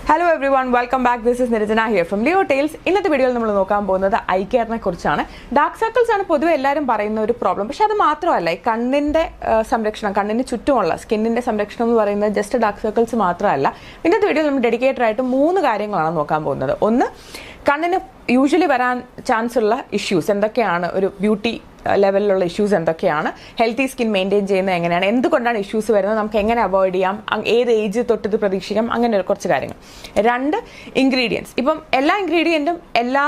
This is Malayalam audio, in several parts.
Hello everyone, welcome back. This is Nirjana here from Leo Tales. ഇന്നത്തെ വീഡിയോയിൽ നമ്മൾ നോക്കാൻ പോകുന്നത് ഐ കെയറിനെ കുറിച്ചാണ്. ഡാർക്ക് സർക്കിൾസ് ആണ് പൊതുവെ എല്ലാവരും പറയുന്ന ഒരു പ്രോബ്ലം. പക്ഷെ അത് മാത്രമല്ല, ഈ കണ്ണിന്റെ സംരക്ഷണം, കണ്ണിന് ചുറ്റുമുള്ള സ്കിന്നിന്റെ സംരക്ഷണം എന്ന് പറയുന്നത് ജസ്റ്റ് ഡാർക്ക് സർക്കിൾസ് മാത്രമല്ല. ഇന്നത്തെ വീഡിയോയിൽ നമ്മൾ ഡെഡിക്കേറ്റഡ് ആയിട്ട് 3 കാര്യങ്ങളാണ് നോക്കാൻ പോകുന്നത്. ഒന്ന്, കണ്ണിന് യൂഷ്വലി വരാൻ ചാൻസ് ഉള്ള ഇഷ്യൂസ് എന്തൊക്കെയാണ്, ഒരു ബ്യൂട്ടി ലെവലിലുള്ള ഇഷ്യൂസ് എന്തൊക്കെയാണ്, ഹെൽത്തി സ്കിൻ മെയിൻറ്റെയിൻ ചെയ്യുന്നത് എങ്ങനെയാണ്, എന്തുകൊണ്ടാണ് ഇഷ്യൂസ് വരുന്നത്, നമുക്ക് എങ്ങനെ അവോയ്ഡ് ചെയ്യാം, ഏത് ഏജ് തൊട്ട് ഇത് പ്രതീക്ഷിക്കാം, അങ്ങനെ കുറച്ച് കാര്യങ്ങൾ. 2, ഇൻഗ്രീഡിയൻസ്. ഇപ്പം എല്ലാ ഇൻഗ്രീഡിയൻറ്റും എല്ലാ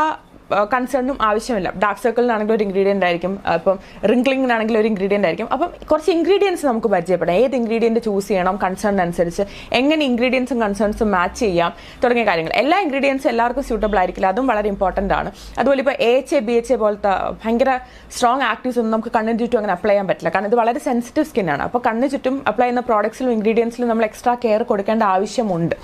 കൺസേണിനും ആവശ്യമില്ല. ഡാർക്ക് സർക്കിളിനാണെങ്കിൽ ഒരു ഇൻഗ്രീഡിയൻ്റ് ആയിരിക്കും, ഇപ്പം റിംഗ്ലിങ്ങിനാണെങ്കിൽ ഒരു ഇൻഗ്രീഡിയൻ്റ് ആയിരിക്കും. അപ്പം കുറച്ച് ഇൻഗ്രീഡിയൻസ് നമുക്ക് പരിചയപ്പെടാം. ഏത് ഇൻഗ്രീഡിയൻറ്റ് ചൂസ് ചെയ്യണം, കൺസേണിനനുസരിച്ച് എങ്ങനെ ഇൻഗ്രീഡിയൻസും കൺസേൺസും മാച്ച് ചെയ്യാം തുടങ്ങിയ കാര്യങ്ങൾ. എല്ലാ ഇൻഗ്രീഡിയൻസും എല്ലാവർക്കും സ്യൂട്ടബിൾ ആയിരിക്കില്ല, അതും വളരെ ഇമ്പോർട്ടൻ്റ് ആണ്. അതുപോലെ ഇപ്പോൾ AHA BHA പോലത്തെ ഭയങ്കര സ്ട്രോങ് ആക്റ്റീവ്സ് ഒന്നും നമുക്ക് കണ്ണിന് ചുറ്റും അങ്ങനെ അപ്ലൈ ചെയ്യാൻ പറ്റില്ല, കാരണം ഇത് വളരെ സെൻസിറ്റീവ് സ്കിന്നാണ്. അപ്പോൾ കണ്ണിന് ചുറ്റും അപ്ലൈ ചെയ്യുന്ന പ്രോഡക്ട്സിലും ഇൻഗ്രീഡിയൻസിലും നമ്മൾ എക്സ്ട്രാ കെയർ കൊടുക്കേണ്ട ആവശ്യമുണ്ട്.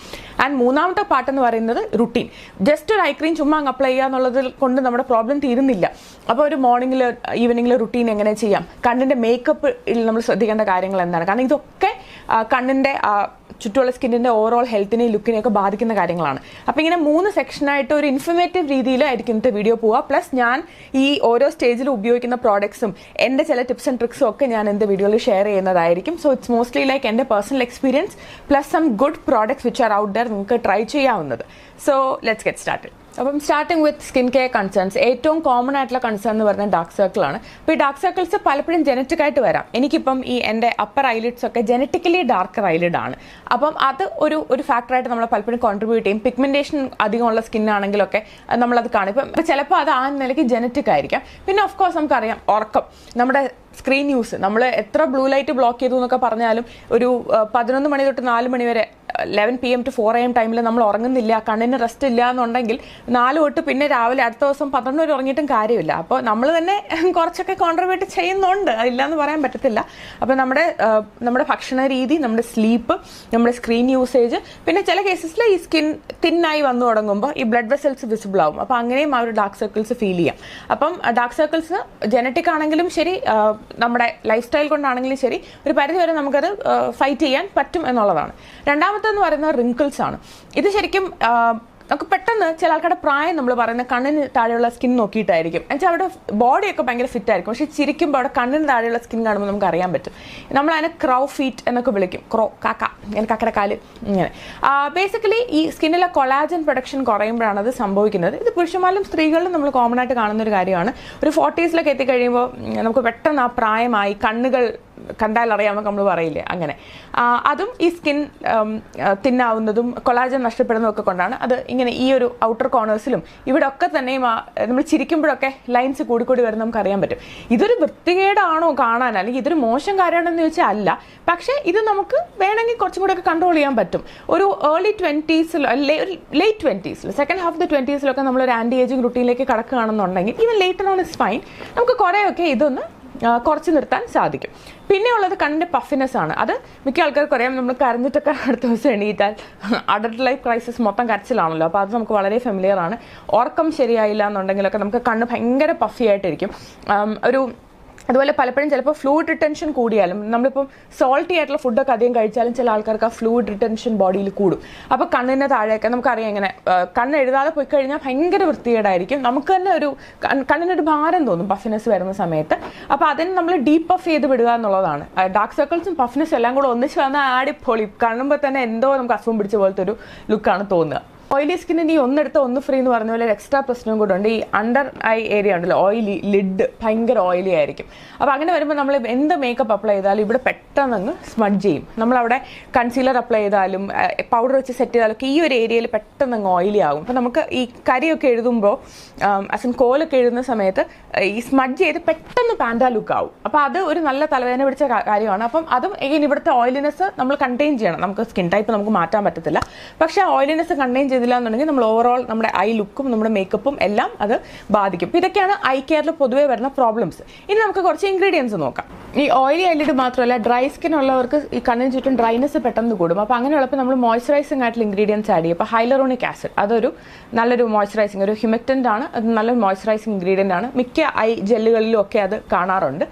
ആൻഡ് 3ാമത്തെ പാർട്ട് എന്ന് പറയുന്നത് റുട്ടീൻ. ജസ്റ്റ് ഒരു ഐ ക്രീം ചുമ്മാ അങ്ങ് അപ്ലൈ ചെയ്യുക എന്നുള്ളത് കൊണ്ട് നമ്മുടെ പ്രോബ്ലം തീരുന്നില്ല. അപ്പോൾ ഒരു മോർണിംഗിൽ ഈവനിങ്ങിൽ റുട്ടീൻ എങ്ങനെ ചെയ്യാം, കണ്ണിൻ്റെ മേക്കപ്പിൽ നമ്മൾ ശ്രദ്ധിക്കേണ്ട കാര്യങ്ങൾ എന്താണ്, കാരണം ഇതൊക്കെ കണ്ണിൻ്റെ ചുറ്റുമുള്ള സ്കിന്നിൻ്റെ ഓവറോൾ ഹെൽത്തിനെയും ലുക്കിനെയൊക്കെ ബാധിക്കുന്ന കാര്യങ്ങളാണ്. അപ്പോൾ ഇങ്ങനെ 3 സെക്ഷനായിട്ട് ഒരു ഇൻഫർമേറ്റീവ് രീതിയിലായിരിക്കും ഇന്നത്തെ വീഡിയോ പോവുക. പ്ലസ് ഞാൻ ഈ ഓരോ സ്റ്റേജിലും ഉപയോഗിക്കുന്ന പ്രോഡക്ട്സും എൻ്റെ ചില ടിപ്സ് ആൻഡ് ട്രിക്സും ഒക്കെ ഞാൻ എൻ്റെ വീഡിയോയിൽ ഷെയർ ചെയ്യുന്നതായിരിക്കും. സോ ഇറ്റ്സ് മോസ്റ്റ്ലി ലൈക്ക് എൻ്റെ personal experience plus some good products which are out there, നിങ്ങൾക്ക് ട്രൈ ചെയ്യാവുന്നത്. So let's get started. അപ്പം starting with skin care concerns. ഏറ്റവും കോമൺ ആയിട്ടുള്ള കൺസേൺ എന്ന് പറഞ്ഞാൽ ഡാർക്ക് സർക്കിളാണ്. അപ്പോൾ ഈ ഡാർക്ക് സർക്കിൾസ് പലപ്പോഴും ജനറ്റിക് ആയിട്ട് വരാം. എനിക്കിപ്പം ഈ എൻ്റെ അപ്പർ ഐലിഡ്സ് ഒക്കെ ജനറ്റിക്കലി ഡാർക്കർ ഐലിഡ് ആണ്. അപ്പം അത് ഒരു ഫാക്ടറായിട്ട് നമ്മൾ പലപ്പോഴും കോൺട്രിബ്യൂട്ട് ചെയ്യും. പിഗ്മെന്റേഷൻ അധികമുള്ള സ്കിന്നാണെങ്കിലൊക്കെ നമ്മളത് കാണും. ഇപ്പം ചിലപ്പോൾ അത് ആ നിലയ്ക്ക് ജനറ്റിക് ആയിരിക്കാം. പിന്നെ ഓഫ് കോഴ്സ് നമുക്കറിയാം, ഉറക്കം, നമ്മുടെ സ്ക്രീൻ യൂസ്, നമ്മൾ എത്ര ബ്ലൂ ലൈറ്റ് ബ്ലോക്ക് ചെയ്തു എന്നൊക്കെ പറഞ്ഞാലും ഒരു 11 മണി തൊട്ട് 4 മണി വരെ 11 PM to 4 AM ടൈമിൽ നമ്മൾ ഉറങ്ങുന്നില്ല, കണ്ണിന് റെസ്റ്റ് ഇല്ല എന്നുണ്ടെങ്കിൽ 4 തൊട്ട് പിന്നെ രാവിലെ അടുത്ത ദിവസം 12 വരെ ഉറങ്ങിയിട്ടും കാര്യമില്ല. അപ്പോൾ നമ്മൾ തന്നെ കുറച്ചൊക്കെ കോൺട്രിബ്യൂട്ട് ചെയ്യുന്നുണ്ട്, അതില്ലാന്ന് പറയാൻ പറ്റത്തില്ല. അപ്പോൾ നമ്മുടെ ഭക്ഷണ രീതി, നമ്മുടെ സ്ലീപ്പ്, നമ്മുടെ സ്ക്രീൻ യൂസേജ്, പിന്നെ ചില കേസസിൽ ഈ സ്കിൻ തിന്നായി വന്നു തുടങ്ങുമ്പോൾ ഈ ബ്ലഡ് വെസൽസ് വിസിബിൾ ആവും. അപ്പോൾ അങ്ങനെയും ആ ഒരു ഡാർക്ക് സർക്കിൾസ് ഫീൽ ചെയ്യാം. അപ്പം ഡാർക്ക് സർക്കിൾസ് ജനറ്റിക് ആണെങ്കിലും ശരി, നമ്മുടെ ലൈഫ് സ്റ്റൈൽ കൊണ്ടാണെങ്കിലും ശരി, ഒരു പരിധി വരെ നമുക്കത് ഫൈറ്റ് ചെയ്യാൻ പറ്റും എന്നുള്ളതാണ്. രണ്ടാമത്തെന്ന് പറയുന്നത് റിങ്കിൾസ് ആണ്. ഇത് ശരിക്കും നമുക്ക് പെട്ടെന്ന് ചില ആൾക്കാരുടെ പ്രായം നമ്മൾ പറയുന്നത് കണ്ണിന് താഴെയുള്ള സ്കിൻ നോക്കിയിട്ടായിരിക്കും. എന്നുവെച്ചാൽ അവിടെ ബോഡിയൊക്കെ ഭയങ്കര ഫിറ്റ് ആയിരിക്കും, പക്ഷേ ചിരിക്കുമ്പോൾ അവിടെ കണ്ണിന് താഴെയുള്ള സ്കിൻ കാണുമ്പോൾ നമുക്ക് അറിയാൻ പറ്റും. നമ്മളതിനെ ക്രൗ ഫീറ്റ് എന്നൊക്കെ വിളിക്കും, കാക്ക, ഇങ്ങനെ കാക്കയുടെ കാല്, ഇങ്ങനെ. ബേസിക്കലി ഈ സ്കിന്നിലെ കൊളാജൻ പ്രൊഡക്ഷൻ കുറയുമ്പോഴാണ് അത് സംഭവിക്കുന്നത്. ഇത് പുരുഷന്മാരിലും സ്ത്രീകളിലും നമ്മൾ കോമൺ ആയിട്ട് കാണുന്ന ഒരു കാര്യമാണ്. ഒരു 40s എത്തിക്കഴിയുമ്പോൾ നമുക്ക് പെട്ടെന്ന് ആ പ്രായമായി, കണ്ണുകൾ കണ്ടാൽ അറിയാമെന്ന് നമ്മൾ പറയില്ലേ, അങ്ങനെ. അതും ഈ സ്കിൻ തിന്നാവുന്നതും കൊളാജൻ നഷ്ടപ്പെടുന്നതും ഒക്കെ കൊണ്ടാണ്. അത് ഇങ്ങനെ ഈ ഒരു ഔട്ടർ കോർണേഴ്സിലും ഇവിടെ ഒക്കെ തന്നെയും നമ്മൾ ചിരിക്കുമ്പോഴൊക്കെ ലൈൻസ് കൂടിക്കൂടി വരുന്ന നമുക്ക് അറിയാൻ പറ്റും. ഇതൊരു വൃത്തികേടാണോ കാണാൻ, അല്ലെങ്കിൽ ഇതൊരു മോശം കാര്യമാണെന്ന് ചോദിച്ചാൽ അല്ല. പക്ഷേ ഇത് നമുക്ക് വേണമെങ്കിൽ കുറച്ചും കൂടെ ഒക്കെ കൺട്രോൾ ചെയ്യാൻ പറ്റും. ഒരു early 20s, late 20s, second half of the 20s നമ്മളൊരു ആൻറ്റി ഏജിങ് റുട്ടീനിലേക്ക് കടക്കുകയാണെന്നുണ്ടെങ്കിൽ even later on is fine, നമുക്ക് കുറേയൊക്കെ ഇതൊന്ന് കുറച്ച് നിർത്താൻ സാധിക്കും. പിന്നെ ഉള്ളത് കണ്ണിൻ്റെ പഫിനെസ് ആണ്. അത് മിക്ക ആൾക്കാർക്ക് അറിയാം. നമ്മൾ കരഞ്ഞിട്ടൊക്കെ അടുത്ത ദിവസം എണീറ്റാൽ അഡൽട്ട് ലൈഫ് ക്രൈസിസ് മൊത്തം കരച്ചിലാണല്ലോ. അപ്പോൾ അത് നമുക്ക് വളരെ ഫെമിലിയർ ആണ്. ഉറക്കം ശരിയായില്ല എന്നുണ്ടെങ്കിലൊക്കെ നമുക്ക് കണ്ണ് ഭയങ്കര പഫി ആയിട്ടിരിക്കും. അതുപോലെ പലപ്പോഴും ചിലപ്പോൾ ഫ്ലൂയിഡ് റിട്ടൻഷൻ കൂടിയാലും, നമ്മളിപ്പം സോൾട്ടി ആയിട്ടുള്ള ഫുഡൊക്കെ അധികം കഴിച്ചാലും ചില ആൾക്കാർക്ക് ആ ഫ്ലൂയിഡ് റിട്ടൻഷൻ ബോഡിയിൽ കൂടും. അപ്പോൾ കണ്ണിൻ്റെ താഴെയൊക്കെ നമുക്കറിയാം, ഇങ്ങനെ കണ്ണ് എഴുതാതെ പോയി കഴിഞ്ഞാൽ ഭയങ്കര വൃത്തികേടായിരിക്കും. നമുക്ക് തന്നെ ഒരു കണ്ണിനൊരു ഭാരം തോന്നും പഫിനെസ് വരുന്ന സമയത്ത്. അപ്പോൾ അതിന് നമ്മൾ ഡീപ്പ് പഫ് ചെയ്ത് വിടുക എന്നുള്ളതാണ്. ഡാർക്ക് സർക്കിൾസും പഫിനെസ് എല്ലാം കൂടെ ഒന്നിച്ച് വന്നാൽ ആടിപ്പൊളി, കാണുമ്പോൾ തന്നെ എന്തോ നമുക്ക് അസുഖം പിടിച്ച പോലത്തെ ഒരു ലുക്കാണ് തോന്നുക. ഓയിലി സ്കിന്നിന് ഈ ഒന്നെടുത്ത് ഒന്ന് ഫ്രീ എന്ന് പറഞ്ഞ പോലെ ഒരു എക്സ്ട്രാ പ്രശ്നം കൂടെ ഉണ്ട്. ഈ അണ്ടർ ഐ ഏരിയ ഉണ്ടല്ലോ, ഓയിലി ലിഡ് ഭയങ്കര ഓയിലി ആയിരിക്കും. അപ്പോൾ അങ്ങനെ വരുമ്പോൾ നമ്മൾ എന്ത് മേക്കപ്പ് അപ്ലൈ ചെയ്താലും ഇവിടെ പെട്ടെന്ന് അങ്ങ് സ്മഡ്ജ് ചെയ്യും. നമ്മളവിടെ കൺസീലർ അപ്ലൈ ചെയ്താലും പൗഡർ വെച്ച് സെറ്റ് ചെയ്താലൊക്കെ ഈ ഒരു ഏരിയയിൽ പെട്ടെന്ന് അങ്ങ് ഓയിലി ആകും. അപ്പോൾ നമുക്ക് ഈ കരിയൊക്കെ എഴുതുമ്പോൾ കോലൊക്കെ എഴുതുന്ന സമയത്ത് ഈ സ്മഡ്ജ് ചെയ്ത് പെട്ടെന്ന് പാൻഡാ ലുക്ക് ആവും. അപ്പോൾ അത് ഒരു നല്ല തലവേദന പിടിച്ച കാര്യമാണ്. അപ്പം അതും ഇവിടുത്തെ ഓയിലിനെസ് നമ്മൾ കണ്ടെയ്ൻ ചെയ്യണം. നമുക്ക് സ്കിൻ ടൈപ്പ് നമുക്ക് മാറ്റാൻ പറ്റത്തില്ല, പക്ഷേ ഓയിലിനെസ് കണ്ടെയ്ൻ ചെയ്തില്ല എന്നുണ്ടെങ്കിൽ നമ്മൾ ഓവറോൾ നമ്മുടെ ഐ ലുക്കും നമ്മുടെ മേക്കപ്പും എല്ലാം അത് ബാധിക്കും. ഇതൊക്കെയാണ് ഐ കെയറിൽ പൊതുവേ വരുന്ന പ്രോബ്ലംസ്. ഇനി നമുക്ക് കുറച്ച് ഇൻഗ്രീഡിയൻസ് നോക്കാം. ഈ ഓയിലി ഐലിഡ് മാത്രമല്ല, ഡ്രൈ സ്കിൻ ഉള്ളവർക്ക് ഈ കണ്ണിന് ചുറ്റും ഡ്രൈനെസ് പെട്ടെന്ന് കൂടും. അപ്പോൾ അങ്ങനെയുള്ളപ്പോൾ നമ്മൾ മോയ്സ്ചറൈസിംഗ് ആയിട്ടുള്ള ഇൻഗ്രീഡിയൻസ് ആഡ് ചെയ്യും. അപ്പോൾ ഹൈലറോണിക് ആസിഡ് അതൊരു നല്ലൊരു മോയ്സ്ചറൈസിങ്, ഒരു ഹ്യൂമക്റ്റൻ്റ് ആണ്, അത് നല്ലൊരു മോയ്സ്ചറൈസിങ് ഇൻഗ്രീഡിയൻ്റ് ആണ്. മിക്ക ഐ ജെല്ലുകളിലും ഒക്കെ അത് കാണാറുണ്ട്.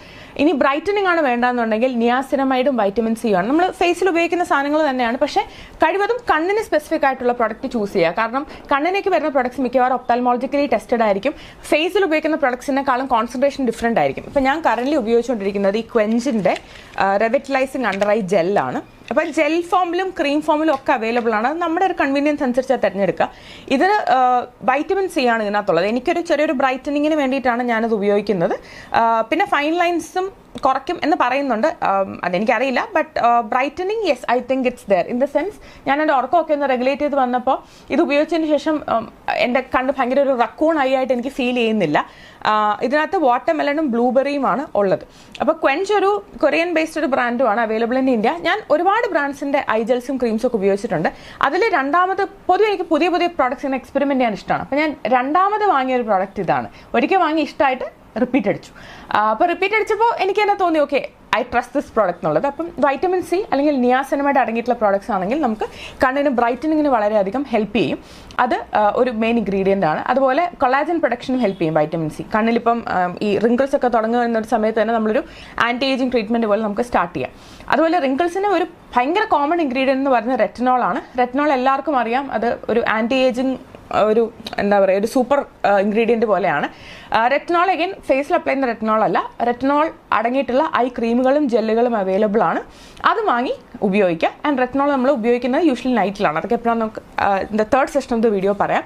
ഇനി ബ്രൈറ്റനിങ് ആണ് വേണ്ടാന്നുണ്ടെങ്കിൽ നിയാസിനമൈഡും വൈറ്റമിൻ സി ആണ്. നമ്മൾ ഫേസിൽ ഉപയോഗിക്കുന്ന സാധനങ്ങൾ തന്നെയാണ്, പക്ഷേ കഴിവതും കണ്ണിന് സ്പെസിഫിക് ആയിട്ടുള്ള പ്രൊഡക്റ്റ് ചൂസ് ചെയ്യുക. കാരണം കണ്ണിലേക്ക് വരുന്ന പ്രൊഡക്ട്സ് മിക്കവാറും ഒപ്താൽമോളജിക്കലി ടെസ്റ്റഡ് ആയിരിക്കും. ഫേസിൽ ഉപയോഗിക്കുന്ന പ്രൊഡക്ട്സിനെക്കാളും കോൺസെൻട്രേഷൻ ഡിഫറെൻ്റ് ആയിരിക്കും. ഇപ്പോൾ ഞാൻ കറന്റ് ഉപയോഗിച്ചുകൊണ്ടിരിക്കുന്നത് ഈ ക്വെഞ്ചിൻ്റെ റെവിറ്റലൈസിങ് അണ്ടർ ഐ ജെല്ലാണ്. അപ്പോൾ ജെൽ ഫോമിലും ക്രീം ഫോമിലും ഒക്കെ അവൈലബിൾ ആണ്. അത് നമ്മുടെ ഒരു കൺവീനിയൻസ് അനുസരിച്ച് തിരഞ്ഞെടുക്കുക. ഇതിന് വൈറ്റമിൻ സി ആണ് ഇതിനകത്തുള്ളത്. എനിക്കൊരു ചെറിയൊരു ബ്രൈറ്റനിങ്ങിന് വേണ്ടിയിട്ടാണ് ഞാനത് ഉപയോഗിക്കുന്നത്. പിന്നെ ഫൈൻ ലൈൻസും കുറയ്ക്കും എന്ന് പറയുന്നുണ്ട്, അതെനിക്കറിയില്ല. But brightening yes, I think it's there. In the sense ഞാൻ എൻ്റെ ഉറക്കമൊക്കെ ഒന്ന് റെഗുലേറ്റ് ചെയ്ത് വന്നപ്പോൾ ഇത് ഉപയോഗിച്ചതിന് ശേഷം എൻ്റെ കണ്ണ് ഭയങ്കര ഒരു റക്കൂൺ ഐ ആയിട്ട് എനിക്ക് ഫീൽ ചെയ്യുന്നില്ല. ഇതിനകത്ത് വാട്ടർമെലണും ബ്ലൂബെറിയുമാണ് ഉള്ളത്. അപ്പോൾ ക്വെഞ്ച് ഒരു കൊറിയൻ ബേസ്ഡ് ഒരു ബ്രാൻഡുമാണ്, അവൈലബിൾ ഇൻ ഇന്ത്യ. ഞാൻ ഒരുപാട് ബ്രാൻഡ്സിൻ്റെ ഐ ജെൽസും ക്രീംസും ഒക്കെ ഉപയോഗിച്ചിട്ടുണ്ട്. അതിൽ രണ്ടാമത് പൊതുവെ എനിക്ക് പുതിയ പുതിയ പ്രോഡക്ട്സിനെ എക്സ്പെരിമെൻറ്റ് ചെയ്യാൻ ഇഷ്ടമാണ്. അപ്പോൾ ഞാൻ രണ്ടാമത് വാങ്ങിയ ഒരു പ്രോഡക്റ്റ് ഇതാണ്. ഒരിക്കൽ വാങ്ങി ഇഷ്ടമായിട്ട് റിപ്പീറ്റ് അടിച്ചു. അപ്പോൾ റിപ്പീറ്റ് അടിച്ചപ്പോൾ എനിക്ക് തന്നെ തോന്നി okay I trust this product എന്നുള്ളത്. അപ്പം വൈറ്റമിൻ സി അല്ലെങ്കിൽ നിയാസിനമൈഡ് അടങ്ങിയിട്ടുള്ള പ്രോഡക്ട്സ് ആണെങ്കിൽ നമുക്ക് കണ്ണിന് ബ്രൈറ്റനിങ്ങിന് വളരെയധികം ഹെൽപ്പ് ചെയ്യും. അത് ഒരു മെയിൻ ഇൻഗ്രീഡിയൻ്റ് ആണ്. അതുപോലെ കൊളാജൻ പ്രൊഡക്ഷനും ഹെൽപ്പ് ചെയ്യും വൈറ്റമിൻ സി. കണ്ണിലിപ്പം ഈ റിങ്കിൾസ് ഒക്കെ തുടങ്ങുന്ന ഒരു സമയത്ത് തന്നെ നമ്മളൊരു ആൻറ്റി ഏജിങ് ട്രീറ്റ്മെൻറ്റ് പോലെ നമുക്ക് സ്റ്റാർട്ട് ചെയ്യാം. അതുപോലെ റിങ്കിൾസിന് ഒരു ഭയങ്കര കോമൺ ഇൻഗ്രീഡിയൻ്റ് എന്ന് പറയുന്നത് റെറ്റിനോൾ ആണ്. റെറ്റിനോൾ എല്ലാവർക്കും അറിയാം, അത് ഒരു ആൻറ്റി ഏജിങ് ഒരു എന്താ പറയുക ഒരു സൂപ്പർ ഇൻഗ്രീഡിയൻറ്റ് പോലെയാണ്. റെറ്റിനോൾ അഗൈൻ ഫേസിൽ അപ്ലൈ ചെയ്യുന്ന റെറ്റിനോൾ അല്ല, റെറ്റിനോൾ അടങ്ങിയിട്ടുള്ള ഐ ക്രീമുകളും ജെല്ലുകളും അവൈലബിൾ ആണ്. അത് വാങ്ങി ഉപയോഗിക്കുക. ആൻഡ് റെറ്റിനോൾ നമ്മൾ ഉപയോഗിക്കുന്നത് യൂഷ്വലി നൈറ്റിലാണ്. അതൊക്കെ എപ്പോഴാണ് നമുക്ക് third session of the video പറയാം.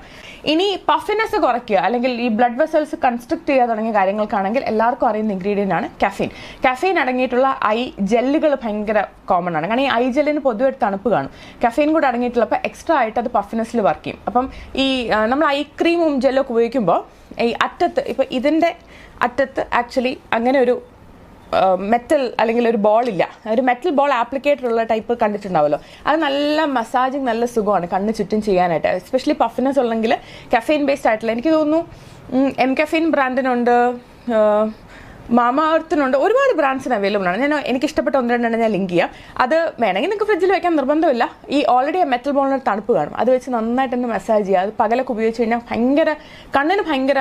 ഇനി പഫിനെസ് കുറയ്ക്കുക അല്ലെങ്കിൽ ഈ ബ്ലഡ് വെസൽസ് കൺസ്ട്രക്ട് ചെയ്യുക തുടങ്ങിയ കാര്യങ്ങൾക്കാണെങ്കിൽ എല്ലാവർക്കും അറിയുന്ന ഇൻഗ്രീഡിയൻ്റ് ആണ് കഫീൻ. കഫീൻ അടങ്ങിയിട്ടുള്ള ഐ ജെല്ലുകൾ ഭയങ്കര കോമൺ ആണ്. കാരണം ഈ ഐ ജെല്ലിന് പൊതുവെ തണുപ്പ് കാണും. കഫീൻ കൂടെ അടങ്ങിയിട്ടുള്ളപ്പോൾ എക്സ്ട്രാ ആയിട്ട് അത് പഫിനെസ്സിൽ വർക്ക് ചെയ്യും. അപ്പം ഈ നമ്മൾ ഐ ക്രീമും ജെല്ലൊക്കെ ഉപയോഗിക്കുമ്പോൾ ഈ അറ്റത്ത് ഇപ്പോൾ ഇതിൻ്റെ അറ്റത്ത് ആക്ച്വലി അങ്ങനെ ഒരു മെറ്റൽ അല്ലെങ്കിൽ ഒരു ബോൾ ഇല്ല, ഒരു മെറ്റൽ ബോൾ ആപ്ലിക്കേറ്റർ ഉള്ള ടൈപ്പ് കണ്ടിട്ടുണ്ടാവുമല്ലോ. അത് നല്ല മസാജിങ്, നല്ല സുഖമാണ് കണ്ണ് ചുറ്റും ചെയ്യാനായിട്ട്. എസ്പെഷ്യലി പഫിനെസ് ഉള്ളെങ്കിൽ കഫീൻ ബേസ്ഡ് ആയിട്ടുള്ള, എനിക്ക് തോന്നുന്നു എം കഫീൻ ബ്രാൻഡിനുണ്ട്, മാമ എർത്തിനുണ്ട്, ഒരുപാട് ബ്രാൻഡ്സിന് അവൈലബിൾ ആണ്. എനിക്ക് ഇഷ്ടപ്പെട്ട ഒന്ന് രണ്ടെണ്ണം ഞാൻ ലിങ്ക് ചെയ്യാം. അത് വേണമെങ്കിൽ നിങ്ങൾക്ക് ഫ്രിഡ്ജിൽ വെക്കാൻ നിർബന്ധമില്ല. ഈ ഓൾറെഡി മെറ്റൽ ബോളിനൊരു തണുപ്പ് കാണും, അത് വെച്ച് നന്നായിട്ടൊന്ന് മസാജ് ചെയ്യുക. അത് പകലൊക്കെ ഉപയോഗിച്ച് കഴിഞ്ഞാൽ ഭയങ്കര കണ്ണിന് ഭയങ്കര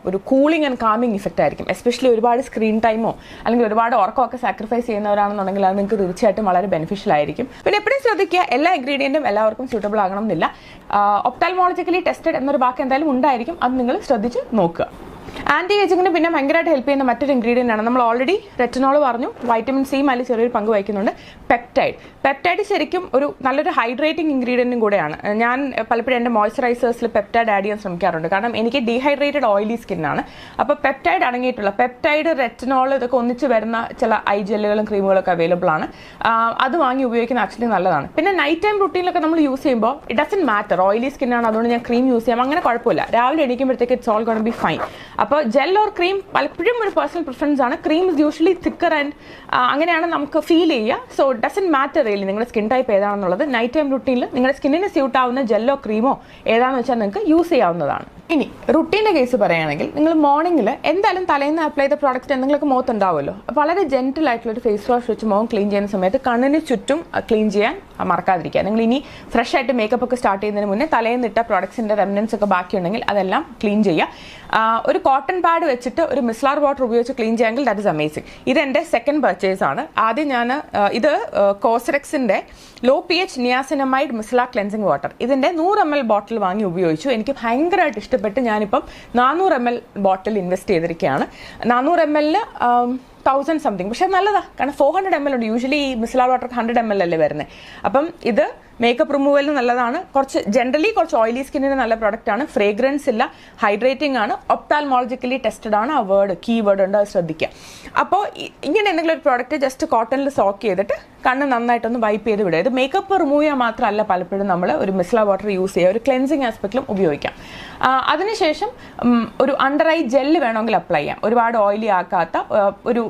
ഒരു കൂളിംഗ് ആൻഡ് കാമിങ് ഇഫക്റ്റ് ആയിരിക്കും. എസ്പെഷ്യലി ഒരുപാട് സ്ക്രീൻ ടൈമോ അല്ലെങ്കിൽ ഒരുപാട് ഉറക്കമൊക്കെ സാക്രിഫൈസ് ചെയ്യുന്നവരാണെന്നുണ്ടെങ്കിൽ അത് നിങ്ങൾക്ക് തീർച്ചയായിട്ടും വളരെ ബെനിഫിഷ്യൽ ആയിരിക്കും. പിന്നെ എപ്പോഴും ശ്രദ്ധിക്കുക, എല്ലാ ഇൻഗ്രീഡിയൻറ്റും എല്ലാവർക്കും സ്യൂട്ടബിൾ ആകണം എന്നില്ല. ഒപ്താൽമോളജിക്കലി ടെസ്റ്റഡ് എന്നൊരു വാക്ക് എന്തായാലും ഉണ്ടായിരിക്കും, അത് നിങ്ങൾ ശ്രദ്ധിച്ച് നോക്കുക. ആൻറ്റി ഏജിങ്ങിന് പിന്നെ ഭയങ്കരമായിട്ട് ഹെൽപ്പ് ചെയ്യുന്ന മറ്റൊരു ഇൻഗ്രീഡിയൻ്റ് ആണ്. നമ്മൾ ഓൾറെഡി റെറ്റിനോൾ പറഞ്ഞു, വൈറ്റമിൻ സിയും അതിൽ ചെറിയൊരു പങ്ക് വഹിക്കുന്നുണ്ട്. പെപ്റ്റൈഡ് ശരിക്കും ഒരു നല്ലൊരു ഹൈഡ്രേറ്റിംഗ് ഇൻഗ്രീഡിയൻറ്റും കൂടെയാണ്. ഞാൻ പലപ്പോഴും എൻ്റെ മോയ്സ്ചറൈസേഴ്സിൽ പെപ്റ്റൈഡ് ആഡ് ചെയ്യാൻ ശ്രമിക്കാറുണ്ട്. കാരണം എനിക്ക് ഡീഹൈഡ്രേറ്റഡ് ഓയിലി സ്കിന്നാണ്. അപ്പോൾ പെപ്റ്റൈഡ് അടങ്ങിയിട്ടുള്ള പെപ്റ്റൈഡ്, റെറ്റിനോൾ ഇതൊക്കെ ഒന്നിച്ച് വരുന്ന ചില ഐ ജെല്ലുകളും ക്രീമുകളൊക്കെ അവൈലബിൾ ആണ്. അത് വാങ്ങി ഉപയോഗിക്കുന്നത് ആക്ച്വലി നല്ലതാണ്. പിന്നെ നൈറ്റ് ടൈം റുട്ടീനിലൊക്കെ നമ്മൾ യൂസ് ചെയ്യുമ്പോൾ ഇറ്റ് ഡസൻറ്റ് മാറ്റർ, ഓയിലി സ്കിന്നാണ് അതുകൊണ്ട് ഞാൻ ക്രീം യൂസ് ചെയ്യാം, അങ്ങനെ കുഴപ്പമില്ല. രാവിലെ എണീക്കുമ്പോഴത്തേക്ക് it's all gonna be fine. അപ്പോൾ ജെൽ ഓർ ക്രീം പലപ്പോഴും ഒരു പേഴ്സണൽ പ്രിഫറൻസ് ആണ്. Cream is usually thicker and അങ്ങനെയാണ് നമുക്ക് ഫീൽ ചെയ്യുക. സോ ഡസൻറ്റ് മാറ്റർ റിയലി നിങ്ങളുടെ സ്കിൻ ടൈപ്പ് ഏതാണെന്നുള്ളത്. നൈറ്റ് ടൈം റുട്ടീനിൽ നിങ്ങളുടെ സ്കിന്നിന് സ്യൂട്ട് ആവുന്ന ജെല്ലോ ക്രീമോ ഏതാണെന്ന് വെച്ചാൽ നിങ്ങൾക്ക് യൂസ് ചെയ്യാവുന്നതാണ്. ഇനി റുട്ടീൻ്റെ കേസ് പറയുകയാണെങ്കിൽ നിങ്ങൾ മോർണിംഗിൽ എന്തായാലും തലേന്ന് അപ്ലൈ ചെയ്ത പ്രോഡക്റ്റ് എന്തെങ്കിലുമൊക്കെ മുഖത്തുണ്ടാവുമല്ലോ. വളരെ ജെന്റിൽ ആയിട്ടുള്ളൊരു ഫേസ് വാഷ് വെച്ച് മുഖം ക്ലീൻ ചെയ്യുന്ന സമയത്ത് കണ്ണിന് ചുറ്റും ക്ലീൻ ചെയ്യാൻ മറക്കാതിരിക്കുക. നിങ്ങൾ ഇനി ഫ്രഷ് ആയിട്ട് മേക്കപ്പ് ഒക്കെ സ്റ്റാർട്ട് ചെയ്യുന്നതിന് മുന്നേ തലേന്ന് ഇട്ട പ്രോഡക്ട്സിൻ്റെ റെമനൻസ് ഒക്കെ ബാക്കിയുണ്ടെങ്കിൽ അതെല്ലാം ക്ലീൻ ചെയ്യുക. ഒരു കോട്ടൺ പാഡ് വെച്ചിട്ട് ഒരു മിസ്ലാർ വാട്ടർ ഉപയോഗിച്ച് ക്ലീൻ ചെയ്യാമെങ്കിൽ ദാറ്റ് ഇസ് അമേസിങ്. ഇതെൻ്റെ സെക്കൻഡ് പർച്ചേസ് ആണ്. ആദ്യം ഞാൻ ഇത് കോസ്റെക്സിൻ്റെ low pH niacinamide micellar cleansing water ഇതിൻ്റെ 100 ml ബോട്ടിൽ വാങ്ങി ഉപയോഗിച്ചു. എനിക്ക് ഭയങ്കരമായിട്ട് ഇഷ്ടപ്പെട്ട് ഞാനിപ്പം 400 ml ബോട്ടിൽ ഇൻവെസ്റ്റ് ചെയ്തിരിക്കുകയാണ്. 400 ml 1000 സംതിങ്, പക്ഷേ നല്ലതാണ്. കാരണം 400 ml ഉണ്ട്. യൂഷ്വലി ഈ മിസ്ലാർ വാട്ടർ 100 ml അല്ലേ വരുന്നത്. അപ്പം ഇത് മേക്കപ്പ് റിമൂവലിന് നല്ലതാണ്. ജനറലി കുറച്ച് ഓയിലി സ്കിന്നിന് നല്ല പ്രോഡക്റ്റ് ആണ്. ഫ്രേഗ്രൻസ് ഇല്ല, ഹൈഡ്രേറ്റിംഗ് ആണ്, ഒപ്താൽമോളജിക്കലി ടെസ്റ്റഡ് ആണ്. ആ കീ വേർഡ് ഉണ്ട്, അത് ശ്രദ്ധിക്കുക. അപ്പോൾ ഇങ്ങനെ എന്തെങ്കിലും ഒരു പ്രോഡക്റ്റ് ജസ്റ്റ് കോട്ടണിൽ സോക്ക് ചെയ്തിട്ട് കണ്ണ് നന്നായിട്ടൊന്ന് വൈപ്പ് ചെയ്ത് വിടുക. ഇത് മേക്കപ്പ് റിമൂവ് ചെയ്യാൻ മാത്രമല്ല പലപ്പോഴും നമ്മൾ ഒരു മിസ്ലാർ വാട്ടർ യൂസ് ചെയ്യുക, ഒരു ക്ലെൻസിങ് ആസ്പെക്റ്റിലും ഉപയോഗിക്കാം. അതിനുശേഷം ഒരു അണ്ടർ ഐ ജെല്ല് വേണമെങ്കിൽ അപ്ലൈ ചെയ്യാം. ഒരുപാട് ഓയിലി ആക്കാത്ത ഒരു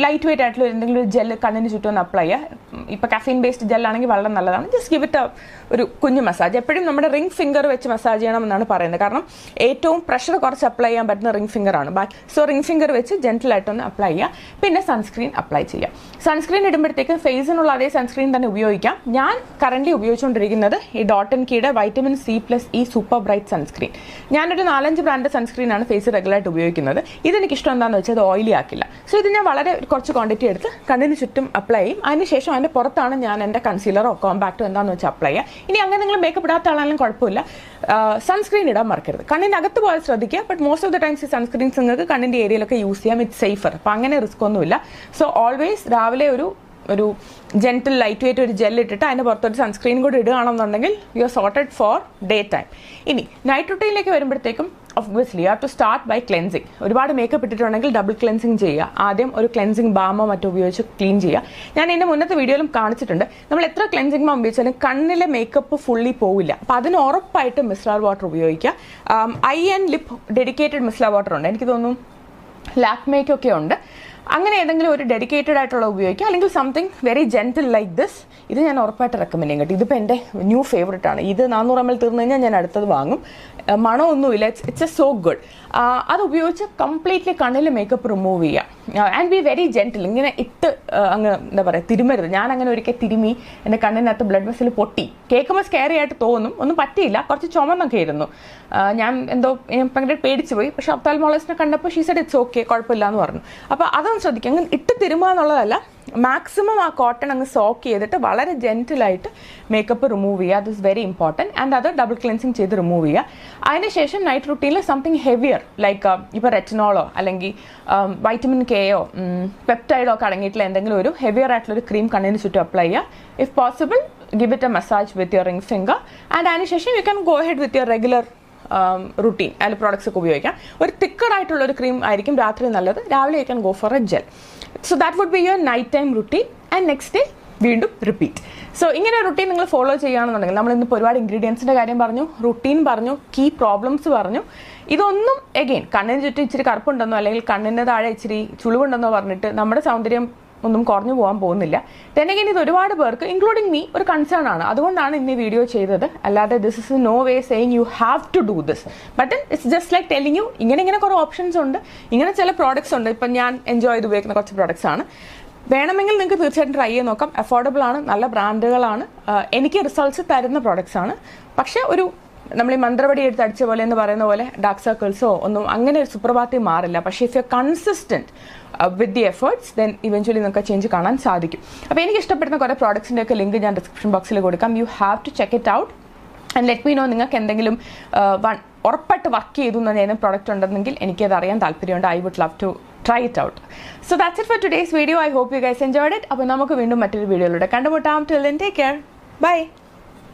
ലൈറ്റ് വെയിറ്റ് ആയിട്ടുള്ള എന്തെങ്കിലും ഒരു ജെല്ല് കണ്ണിന് ചുറ്റും ഒന്ന് അപ്ലൈ ചെയ്യുക. ഇപ്പോൾ കഫീൻ ബേസ്ഡ് ജെല്ലാണെങ്കിൽ വളരെ നല്ലതാണ്. ജസ്റ്റ് ഗിവ് ഇറ്റ് ഒരു കുഞ്ഞു മസാജ്. എപ്പോഴും നമ്മുടെ റിംഗ് ഫിംഗർ വെച്ച് മസാജ് ചെയ്യണമെന്നാണ് പറയുന്നത്. കാരണം ഏറ്റവും പ്രഷർ കുറച്ച് അപ്ലൈ ചെയ്യാൻ പറ്റുന്ന റിംഗ് ഫിംഗറാണ്. സോ റിംഗ് ഫിംഗർ വെച്ച് ജെന്റിലായിട്ടൊന്ന് അപ്ലൈ ചെയ്യുക. പിന്നെ സൺസ്ക്രീൻ അപ്ലൈ ചെയ്യുക. സൺസ്ക്രീൻ ഇടുമ്പോഴത്തേക്ക് ഫേസിനുള്ള അതേ സൺസ്ക്രീൻ തന്നെ ഉപയോഗിക്കാം. ഞാൻ കറന്റ് ഉപയോഗിച്ചുകൊണ്ടിരിക്കുന്നത് ഈ ഡോട്ട് ആൻഡ് കീയുടെ vitamin C+E super bright sunscreen. ഞാനൊരു 4-5 ബ്രാൻഡ് സൺസ്ക്രീനാണ് ഫേസ് റെഗുലറായിട്ട് ഉപയോഗിക്കുന്നത്. ഇതെനിക്ക് ഇഷ്ടം എന്താണെന്ന് വെച്ചാൽ അത് ഓയിലി ആക്കില്ല. സോ ഇത് ഞാൻ വളരെ കുറച്ച് ക്വാണ്ടിറ്റി എടുത്ത് കണ്ണിന് ചുറ്റും അപ്ലൈ ചെയ്യും. അതിനുശേഷം അതിൻ്റെ പുറത്താണ് ഞാൻ എൻ്റെ കൺസീലറോ കോമ്പാക്റ്റോ എന്താണെന്ന് വെച്ചാൽ അപ്ലൈ ചെയ്യുക. ഇനി അങ്ങനെ നിങ്ങൾ മേക്കപ്പ് ഇടാത്ത ആളാണെങ്കിലും കുഴപ്പമില്ല, സൺസ്ക്രീൻ ഇടാൻ മറക്കരുത്. കണ്ണിൻ്റെ അകത്ത് പോയാൽ ശ്രദ്ധിക്കുക. But most of the times ഈ സൺസ്ക്രീൻസ് നിങ്ങൾക്ക് കണ്ണിൻ്റെ ഏരിയയിലൊക്കെ യൂസ് ചെയ്യാം. It's safer. അപ്പോൾ അങ്ങനെ റിസ്ക് ഒന്നുമില്ല. സോ ഓൾവേസ് രാവിലെ ഒരു ജെന്റിൽ ലൈറ്റ് വെയിറ്റ് ഒരു ജെൽ ഇട്ടിട്ട് അതിൻ്റെ പുറത്തൊരു സൺസ്ക്രീൻ കൂടി ഇടുകയാണെന്നുണ്ടെങ്കിൽ you are sorted for day time. ഇനി നൈറ്റ് റുട്ടീനിലേക്ക് വരുമ്പോഴത്തേക്കും obviously you have to start by cleansing. ഒരുപാട് മേക്കപ്പ് ഇട്ടിട്ടുണ്ടെങ്കിൽ ഡബിൾ ക്ലെൻസിങ് ചെയ്യുക. ആദ്യം ഒരു ക്ലെൻസിങ് ബാമോ മറ്റോ ഉപയോഗിച്ച് ക്ലീൻ ചെയ്യുക. ഞാൻ എൻ്റെ മുന്നത്തെ വീഡിയോയിലും കാണിച്ചിട്ടുണ്ട്, നമ്മൾ എത്ര ക്ലെൻസിങ് ബാം ഉപയോഗിച്ചാലും കണ്ണിലെ മേക്കപ്പ് ഫുള്ളി പോവില്ല. അപ്പോൾ അതിന് ഉറപ്പായിട്ട് മിസ്ലാർ വാട്ടർ ഉപയോഗിക്കുക. Eye and lip dedicated micellar water ഉണ്ട്, എനിക്ക് തോന്നുന്നു ലാക്മേക്കൊക്കെ ഉണ്ട്. അങ്ങനെ ഏതെങ്കിലും ഒരു ഡെഡിക്കേറ്റഡ് ആയിട്ടുള്ള ഉപയോഗിക്കുക. അല്ലെങ്കിൽ something very gentle like this. ഇത് ഞാൻ ഉറപ്പായിട്ട് റെക്കമെൻഡ് ചെയ്യും കേട്ടോ. ഇതിപ്പോൾ എൻ്റെ ന്യൂ ഫേവറേറ്റ് ആണ്. ഇത് 400 ml തീർന്നു കഴിഞ്ഞാൽ ഞാൻ അടുത്തത് വാങ്ങും. മണമൊന്നുമില്ല, ഇറ്റ്സ് എ സോ ഗുഡ്. അത് ഉപയോഗിച്ച് കംപ്ലീറ്റ്ലി കണ്ണിൽ മേക്കപ്പ് റിമൂവ് ചെയ്യുക. And be very gentle. ഇങ്ങനെ ഇട്ട് അങ്ങ് എന്താ പറയുക തിരുമരുത്. ഞാൻ അങ്ങനെ ഒരിക്കൽ തിരുമി എൻ്റെ കണ്ണിനകത്ത് ബ്ലഡ് വെസൽ പൊട്ടി. കേൾക്കുമ്പോൾ സ്കെയറി ആയിട്ട് തോന്നും, ഒന്നും പറ്റിയില്ല, കുറച്ച് ചുമന്നൊക്കെ ആയിരുന്നു. ഞാൻ എന്തോ ഭയങ്കര പേടിച്ചു പോയി. പക്ഷെ ഒപ്താൽമോളജിസ്റ്റിനെ കണ്ടപ്പോൾ ഷീ സെഡ് ഇറ്റ്സ് ഓക്കെ, കുഴപ്പമില്ല എന്ന് പറഞ്ഞു. അപ്പോൾ അതൊന്ന് ശ്രദ്ധിക്കുക. അങ്ങനെ ഇട്ട് തിരുമുക എന്നുള്ളതല്ല, മാക്സിമം ആ കോട്ടൺ അങ്ങ് സോക്ക് ചെയ്തിട്ട് വളരെ ജെന്റിലായിട്ട് മേക്കപ്പ് റിമൂവ് ചെയ്യുക. അത് ഇസ് വെരി ഇമ്പോർട്ടൻറ്റ്. ആൻഡ് അത് ഡബിൾ ക്ലെൻസിങ് ചെയ്ത് റിമൂവ് ചെയ്യുക. അതിനുശേഷം നൈറ്റ് റുട്ടീനിൽ സംതിങ് ഹെവിയർ ലൈക്ക് ഇപ്പോൾ റെറ്റിനോളോ അല്ലെങ്കിൽ വൈറ്റമിൻ കെയോ പെപ്റ്റൈഡോ ഒക്കെ അടങ്ങിയിട്ടുള്ള എന്തെങ്കിലും ഒരു ഹെവിയർ ആയിട്ടുള്ളൊരു ക്രീം കണ്ണിന് ചുറ്റും അപ്ലൈ ചെയ്യുക. If possible give it a massage with your ring finger. And അതിനുശേഷം you can go head with your regular routine. അതിൽ പ്രോഡക്ട്സ് ഒക്കെ ഉപയോഗിക്കാം. ഒരു തിക്കർ ആയിട്ടുള്ള ഒരു ക്രീം ആയിരിക്കും രാത്രി നല്ലത്. രാവിലെ you can go for a gel. So that would be your night time routine. And next day വീണ്ടും റിപ്പീറ്റ്. സോ ഇങ്ങനെ റുട്ടീൻ നിങ്ങൾ ഫോളോ ചെയ്യുകയാണെന്നുണ്ടെങ്കിൽ, നമ്മൾ ഇന്നിപ്പോൾ ഒരുപാട് ഇൻഗ്രീഡിയൻസിൻ്റെ കാര്യം പറഞ്ഞു, റുട്ടീൻ പറഞ്ഞു, കീ പ്രോബ്ലംസ് പറഞ്ഞു. ഇതൊന്നും എഗെയിൻ കണ്ണിന് ചുറ്റും ഇച്ചിരി കറുപ്പുണ്ടെന്നോ അല്ലെങ്കിൽ കണ്ണിൻ്റെ താഴെ ഇച്ചിരി ചുളിവുണ്ടെന്നോ പറഞ്ഞിട്ട് നമ്മുടെ സൗന്ദര്യം ഒന്നും കുറഞ്ഞു പോകാൻ പോകുന്നില്ല. തെനഗെയിൻ ഇത് ഒരുപാട് പേർക്ക് ഇൻക്ലൂഡിങ് മീ ഒരു കൺസേൺ ആണ്. അതുകൊണ്ടാണ് ഇന്ന് ഈ വീഡിയോ ചെയ്തത്. അല്ലാതെ this is no way saying you have to do this. But it's just like telling you ഇങ്ങനെ കുറേ ഓപ്ഷൻസ് ഉണ്ട്, ഇങ്ങനെ ചില പ്രോഡക്ട്സ് ഉണ്ട്. ഇപ്പം ഞാൻ എൻജോയ് ചെയ്ത് ഉപയോഗിക്കുന്ന കുറച്ച് പ്രോഡക്ട്സ് ആണ്. വേണമെങ്കിൽ നിങ്ങൾക്ക് തീർച്ചയായിട്ടും ട്രൈ ചെയ്ത് നോക്കാം. അഫോർഡബിൾ ആണ്, നല്ല ബ്രാൻഡുകളാണ്, എനിക്ക് റിസൾട്ട്സ് തരുന്ന പ്രോഡക്ട്സ് ആണ്. പക്ഷേ നമ്മൾ ഈ മന്ത്രവടി എടുത്ത് അടിച്ച പോലെ എന്ന് പറയുന്ന പോലെ ഡാർക്ക് സർക്കിൾസോ ഒന്നും അങ്ങനെ ഒരു സുപ്രഭാതത്തിൽ മാറില്ല. പക്ഷേ if you consistent with the efforts then eventually നിങ്ങൾക്ക് ചേഞ്ച് കാണാൻ സാധിക്കും. അപ്പോൾ എനിക്ക് ഇഷ്ടപ്പെടുന്ന കുറേ പ്രോഡക്ട്സിൻ്റെ ഒക്കെ ലിങ്ക് ഞാൻ ഡിസ്ക്രിപ്ഷൻ ബോക്സിൽ കൊടുക്കാം. You have to check it out and let me know നിങ്ങൾക്ക് എന്തെങ്കിലും ഉറപ്പായിട്ട് വർക്ക് ചെയ്തു ഏതെങ്കിലും പ്രോഡക്റ്റ് ഉണ്ടെന്നെങ്കിൽ എനിക്കത് അറിയാൻ താല്പര്യമുണ്ട്. I would love to try it out. So that's it for today's video. I hope you guys enjoyed it. അപ്പോൾ നമുക്ക് വീണ്ടും മറ്റൊരു വീഡിയോയിലൂടെ കണ്ടുമുട്ടാം. Till then, take care. Bye.